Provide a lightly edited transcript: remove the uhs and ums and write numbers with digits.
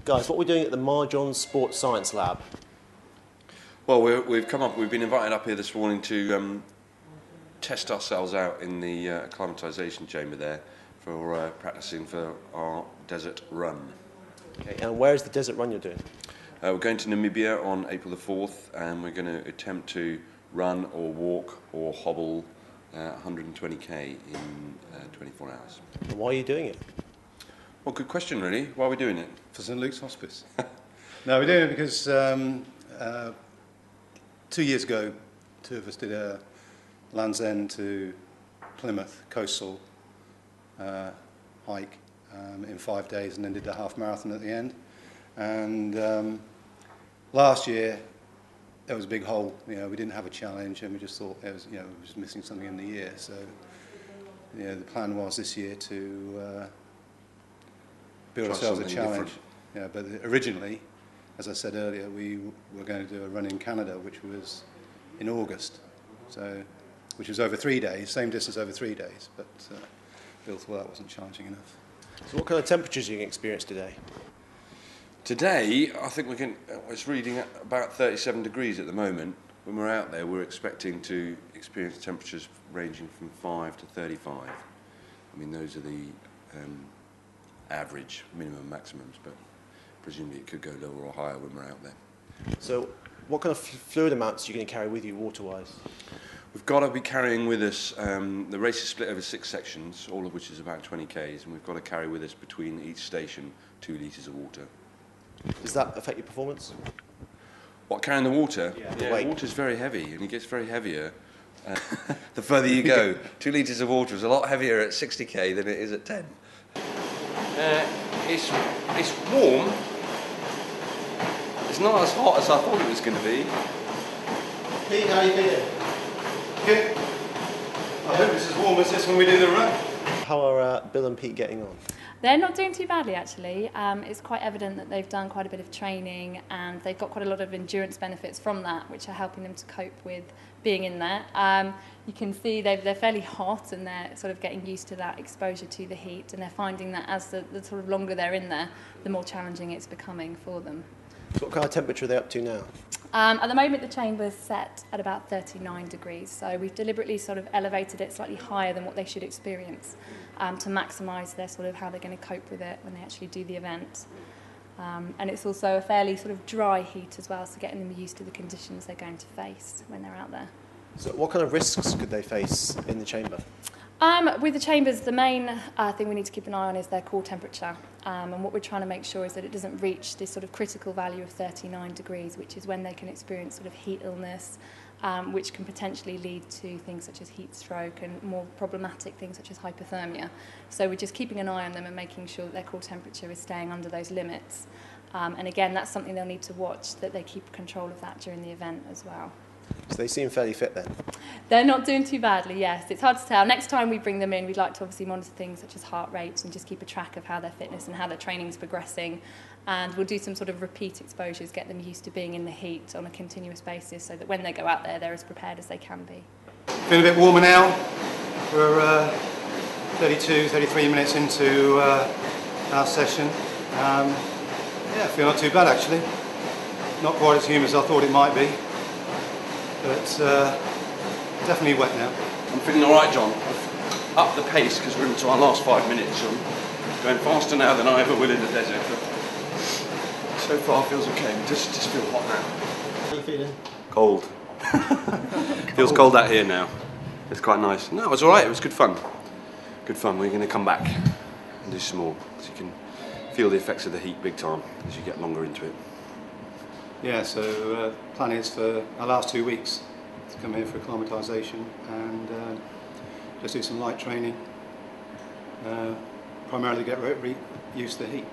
Guys, what we're doing at the Marjons Sports Science Lab? Well, we've been invited up here this morning to test ourselves out in the acclimatisation chamber there for practising for our desert run. Okay, and where is the desert run you're doing? We're going to Namibia on April the 4th, and we're going to attempt to run or walk or hobble 120k in 24 hours. And why are you doing it? Well, good question, really. Why are we doing it? For St Luke's Hospice. No, we're doing it because 2 years ago, two of us did a Land's End to Plymouth coastal hike in 5 days, and then did the half marathon at the end. And last year, there was a big hole. We didn't have a challenge, and we just thought it was, we were just missing something in the year. So, the plan was this year to build ourselves a challenge. But originally, as I said earlier, we were going to do a run in Canada, which was in August, which was over 3 days, same distance over 3 days, but Bill thought that wasn't challenging enough. So what kind of temperatures are you going to experience today? Today, I think it's reading at about 37 degrees at the moment. When we're out there, we're expecting to experience temperatures ranging from 5 to 35. I mean, those are the average minimum maximums, but presumably it could go lower or higher when we're out there. So what kind of fluid amounts are you going to carry with you water-wise? We've got to be carrying with us, the race is split over 6 sections, all of which is about 20 k's, and we've got to carry with us between each station 2 litres of water. Does that affect your performance? What, carrying the water? Yeah, the water's very heavy, and it gets very heavier the further you go. 2 litres of water is a lot heavier at 60k than it is at 10. It's warm. It's not as hot as I thought it was going to be. Pete, how are you feeling? Good. I hope it's as warm as this when we do the run. How are Bill and Pete getting on? They're not doing too badly, actually. It's quite evident that they've done quite a bit of training, and they've got quite a lot of endurance benefits from that, which are helping them to cope with being in there. You can see they're fairly hot, and they're sort of getting used to that exposure to the heat, and they're finding that as the sort of longer they're in there, the more challenging it's becoming for them. So what kind of temperature are they up to now? At the moment, the chamber's set at about 39 degrees, so we've deliberately sort of elevated it slightly higher than what they should experience to maximise their sort of how they're going to cope with it when they actually do the event. And it's also a fairly sort of dry heat as well, so getting them used to the conditions they're going to face when they're out there. So what kind of risks could they face in the chamber? With the chambers, the main thing we need to keep an eye on is their core temperature. And what we're trying to make sure is that it doesn't reach this sort of critical value of 39 degrees, which is when they can experience sort of heat illness, which can potentially lead to things such as heat stroke and more problematic things such as hypothermia. So we're just keeping an eye on them and making sure that their core temperature is staying under those limits. And again, that's something they'll need to watch, that they keep control of that during the event as well. So they seem fairly fit then? They're not doing too badly, yes. It's hard to tell. Next time we bring them in, we'd like to obviously monitor things such as heart rates and just keep a track of how their fitness and how their training is progressing. And we'll do some sort of repeat exposures, get them used to being in the heat on a continuous basis so that when they go out there, they're as prepared as they can be. Feeling a bit warmer now. We're 32, 33 minutes into our session. I feel not too bad actually. Not quite as humid as I thought it might be. But definitely wet now. I'm feeling all right, John. I've upped the pace because we're into our last 5 minutes. So I'm going faster now than I ever will in the desert. But so far feels okay. Just feel hot now. How are you feeling? Cold. Feels cold out here now. It's quite nice. No, it was all right. It was good fun. Good fun. We're going to come back and do some more, so you can feel the effects of the heat big time as you get longer into it. Yeah, so plan is for our last 2 weeks to come here for acclimatisation and just do some light training, primarily get used to the heat.